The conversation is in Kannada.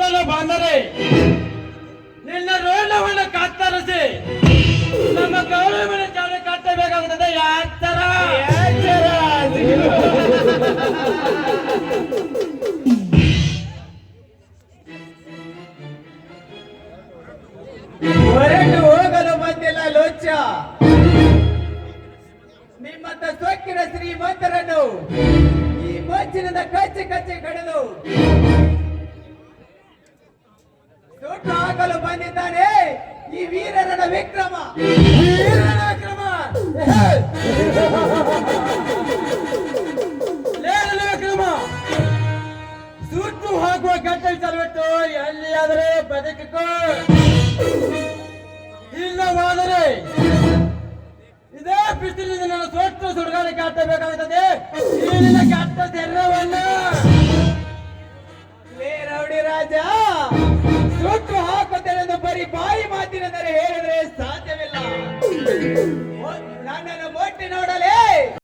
ಹೋಗಲು ಬಂದರೆ ನಿನ್ನ ರೋಣವನ್ನು ಕತ್ತರಿಸಿ ನಮ್ಮ ಗೌರವನ ಚಾಲ ಕಟ್ಟಬೇಕಾಗುತ್ತದೆ. ಯಾತರ ಹೊರಟು ಹೋಗಲು ಬಂದಿಲ್ಲ ಲೋಚ. ನಿಮ್ಮಂತ ಸೊಕ್ಕಿನ ಶ್ರೀಮಂತರನ್ನು ಈ ಮಂಚಿನಿಂದ ಕಚ್ಚಿ ಕಚ್ಚಿ ಕಡಿದು ಸುಟ್ಟು ಹಾಕಲು ಬಂದಿದ್ದಾನೆ ಈ ವೀರನ ವಿಕ್ರಮ. ವೀರನ ವಿಕ್ರಮ ವಿಕ್ರಮ ಸುಟ್ಟು ಹಾಕುವ ಗಂಟೆ ಚಲಬಿಟ್ಟು ಎಲ್ಲಿಯಾದರೆ ಬದುಕೋ, ಇಲ್ಲವಾದರೆ ಇದೇ ಬಿಸಿಲಿನಿಂದ ನನ್ನ ಸೊಟ್ಟು ಸುಡುಗಾಡಿ ಕಟ್ಟಬೇಕಾಗುತ್ತದೆ. ನೀರಿನ ಕೆಟ್ಟ ತೆರವನ್ನು ರೌಡಿ ರಾಜ ಸುಟ್ಟು ಹಾಕುತ್ತೇನೆಂದು ಬರೀ ಬಾಯಿ ಮಾತಿನೆಂದರೆ ಹೇಳಿದ